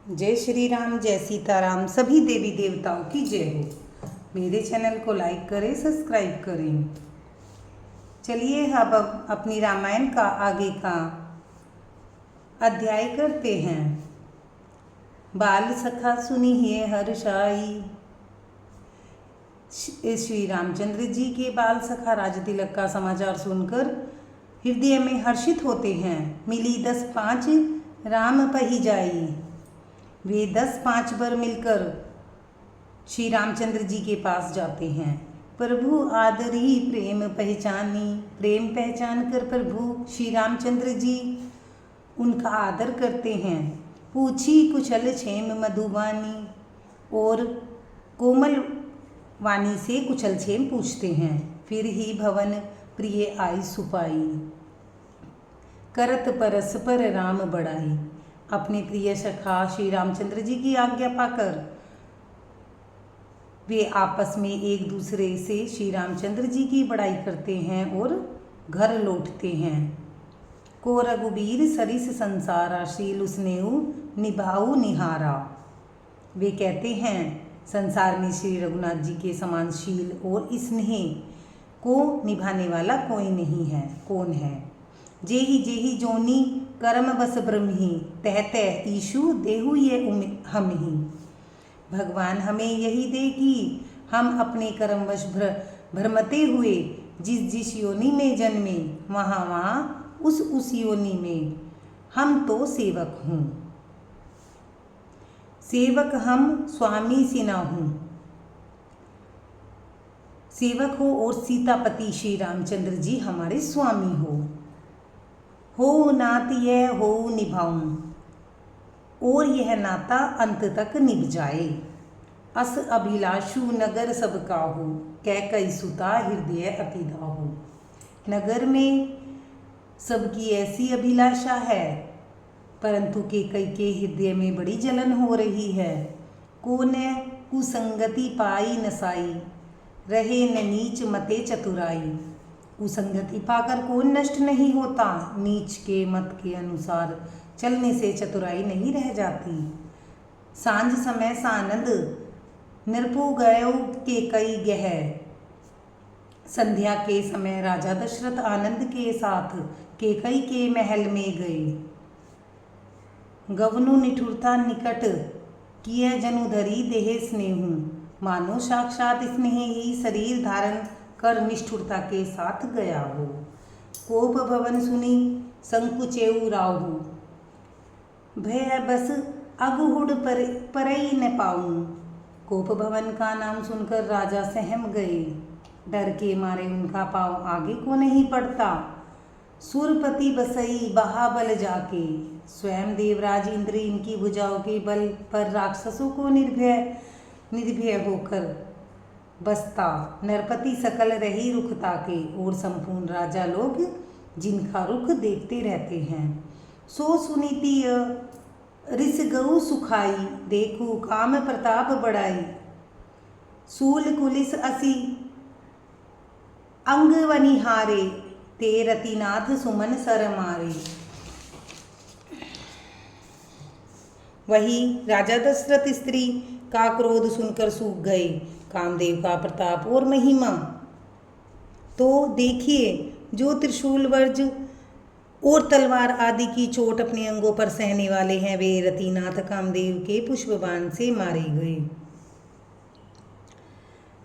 जय श्री राम, जय सीताराम। सभी देवी देवताओं की जय हो। मेरे चैनल को लाइक करें, सब्सक्राइब करें। चलिए अब अपनी रामायण का आगे का अध्याय करते हैं। बाल सखा सुनिए हर्षाई। श्री रामचंद्र जी के बाल सखा राज तिलक का समाचार सुनकर हृदय में हर्षित होते हैं। मिली 10-5 राम पही जाई। वे 10-5 बार मिलकर श्री रामचंद्र जी के पास जाते हैं। प्रभु आदरी प्रेम पहचानी। प्रेम पहचान कर प्रभु श्री रामचंद्र जी उनका आदर करते हैं। पूछी कुशल क्षेम मधुबानी, और कोमल वाणी से कुशल क्षेम पूछते हैं। फिर ही भवन प्रिय आई सुपाई। करत परस्पर राम बढ़ाई। अपने प्रिय सखा श्री रामचंद्र जी की आज्ञा पाकर वे आपस में एक दूसरे से श्री रामचंद्र जी की बड़ाई करते हैं और घर लौटते हैं। को रघुबीर सरिस संसारा, शील उसनेऊ निभाऊ निहारा। वे कहते हैं संसार में श्री रघुनाथ जी के समान शील और स्नेह को निभाने वाला कोई नहीं है। कौन है? जेहि जेहि जोनी कर्म बस ब्रह्मी, तह तह ईशु देहु ये हम ही। भगवान हमें यही दे कि हम अपने कर्मवश भ्रमते हुए जिस जिस योनि में जन्मे, वहाँ वहाँ उस योनि में हम तो सेवक हूँ। सेवक हम स्वामी से ना हूँ। सेवक हो और सीतापति श्री रामचंद्र जी हमारे स्वामी हो नात यह हो निभाऊं, और यह नाता अंत तक निभ जाए। अस अभिलाषु नगर सब काहू, कह कई सुता हृदय अति दाहू। नगर में सबकी ऐसी अभिलाषा है, परंतु केकई के हृदय में बड़ी जलन हो रही है। कोने कुसंगति पाई नसाई, रहे न नीच मते चतुराई। कुसंगति पाकर कौन नष्ट नहीं होता। नीच के मत के अनुसार चलने से चतुराई नहीं रह जाती। सांझ समय सानंद निरपु गयो के कई गह। संध्या के समय राजा दशरथ आनंद के साथ केकई के महल में गए। गवनु निठुरता निकट किए जनुधरी देह स्नेहु, मानो साक्षात स्नेह ही शरीर धारण कर निष्ठुरता के साथ गया हो। कोप भवन सुनी संकुचेऊ राहु, भय बस अगहुड़ परई न पाऊं। कोप भवन का नाम सुनकर राजा सहम गए। डर के मारे उनका पाँव आगे को नहीं बढ़ता। सुरपति बसई बहाबल जाके, स्वयं देवराज इंद्र इनकी भुजाओं के बल पर राक्षसों को निर्भय होकर बसता। नरपति सकल रही रुख ताके, और संपूर्ण राजा लोग जिनका रुख देखते रहते हैं। सो सुनीति रिस गऊ सुखाई, देखू काम प्रताप बढ़ाई। सूल कुलिस असी अंग वनिहारे, ते रतिनाथ सुमन सर मारे। वही राजा दशरथ स्त्री का क्रोध सुनकर सूख गए। कामदेव का प्रताप और महिमा तो देखिए, जो त्रिशूल वर्ज और तलवार आदि की चोट अपने अंगों पर सहने वाले हैं, वे रतिनाथ कामदेव के पुष्पबाण से मारे गए।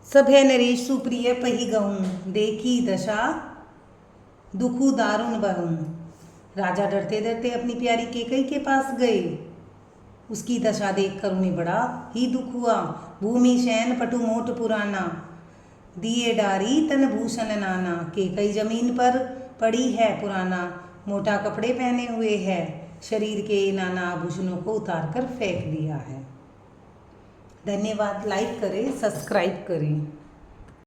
सभे नरेश सुप्रिय पही गहूँ, देखी दशा दुखु दारुण बहु। राजा डरते डरते अपनी प्यारी केकई के पास गए। उसकी दशा देखकर उन्हें बड़ा ही दुख हुआ। भूमि शयन पटु मोट पुराना, दिए डारी तन भूषण नाना। केकई जमीन पर पड़ी है पुराना, मोटा कपड़े पहने हुए है। शरीर के नाना आभूषणों को उतार कर फेंक दिया है। धन्यवाद। लाइक करें, सब्सक्राइब करें।